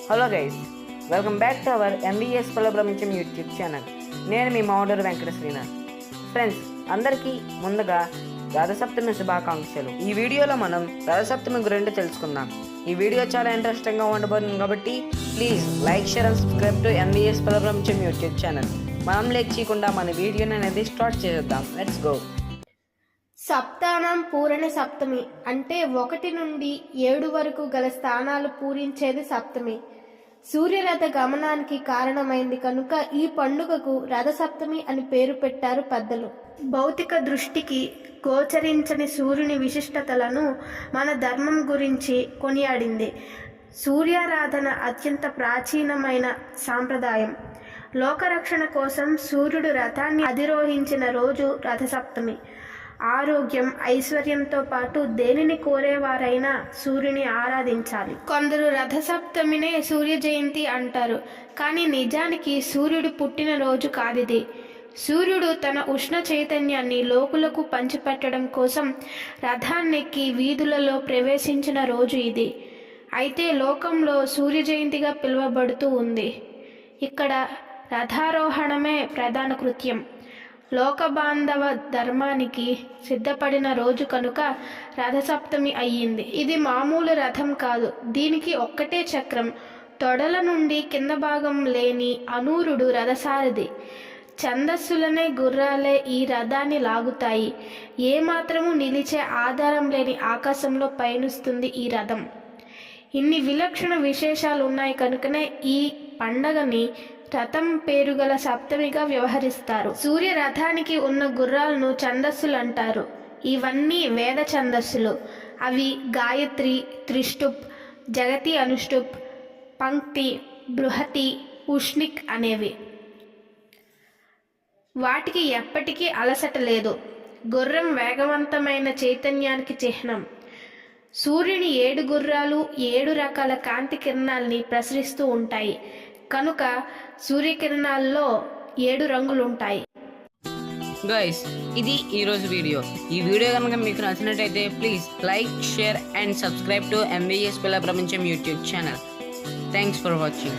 Hello guys, welcome back to our MBS ప్రబలమించం YouTube channel. నేను మీ మోడర్ వెంకట శ్రీనాథ్. ఫ్రెండ్స్, అందరికీ ముందుగా రథసప్తమి శుభాకాంక్షలు. ఈ వీడియోలో మనం రథసప్తమి గురించి తెలుసుకుందాం. ఈ వీడియో చాలా ఇంట్రెస్టింగ్గా ఉండబోతుంది కాబట్టి please like, share and subscribe to MBS ప్రబలమించం యూట్యూబ్ ఛానల్. మనం లేట్ చేయకుండా మన వీడియోని అనేది స్టార్ట్ చేద్దాం. Let's go. సప్తానం పూరణ సప్తమి అంటే 1 నుండి 7 వరకు గల స్థానాలు పూరించేది సప్తమి. సూర్యరథ గమనానికి కారణమైంది కనుక ఈ పండుగకు రథసప్తమి అని పేరు పెట్టారు పెద్దలు. భౌతిక దృష్టికి గోచరించని సూర్యుని విశిష్టతలను మన ధర్మం గురించి కొనియాడింది. సూర్యారాధన అత్యంత ప్రాచీనమైన సాంప్రదాయం. లోకరక్షణ కోసం సూర్యుడు రథాన్ని అధిరోహించిన రోజు రథసప్తమి. ఆరోగ్యం, ఐశ్వర్యంతో పాటు దేనిని కోరేవారైనా సూర్యుని ఆరాధించాలి. కొందరు రథసప్తమినే సూర్య జయంతి అంటారు, కానీ నిజానికి సూర్యుడు పుట్టిన రోజు కాదిది. సూర్యుడు తన ఉష్ణ చైతన్యాన్ని లోకులకు పంచిపెట్టడం కోసం రథాన్నెక్కి వీధులలో ప్రవేశించిన రోజు ఇది. అయితే లోకంలో సూర్య జయంతిగా పిలువబడుతూ ఉంది. ఇక్కడ రథారోహణమే ప్రధాన కృత్యం. లోకబాంధవ ధర్మానికి సిద్ధపడిన రోజు కనుక రథసప్తమి అయ్యింది. ఇది మామూలు రథం కాదు. దీనికి ఒక్కటే చక్రం, తొడల నుండి కింద భాగం లేని అనూరుడు రథసారథి. ఛందస్సులనే గుర్రాలే ఈ రథాన్ని లాగుతాయి. ఏమాత్రము నిలిచే ఆధారం లేని ఆకాశంలో పయనిస్తుంది ఈ రథం. ఇన్ని విలక్షణ విశేషాలు ఉన్నాయి కనుకనే ఈ పండగని రథం పేరుగల సప్తమిగా వ్యవహరిస్తారు. సూర్య రథానికి ఉన్న గుర్రాలను ఛందస్సులు అంటారు. ఇవన్నీ వేద ఛందస్సులు. అవి గాయత్రి, త్రిష్టుప్, జగతి, అనుష్టుప్, పంక్తి, బృహతి, ఉష్ణిక్ అనేవి. వాటికి ఎప్పటికీ అలసట లేదు. గుర్రం వేగవంతమైన చైతన్యానికి చిహ్నం. సూర్యుని 7 గుర్రాలు 7 రకాల కాంతి కిరణాల్ని ప్రసరిస్తూ ఉంటాయి కనుక సూర్యకిరణాల్లో 7 రంగులుంటాయి. గైస్, ఇది ఈరోజు వీడియో. ఈ వీడియో కనుక మీకు నచ్చినట్టయితే please like, share and subscribe to MBS Prapancham YouTube channel. Thanks for watching.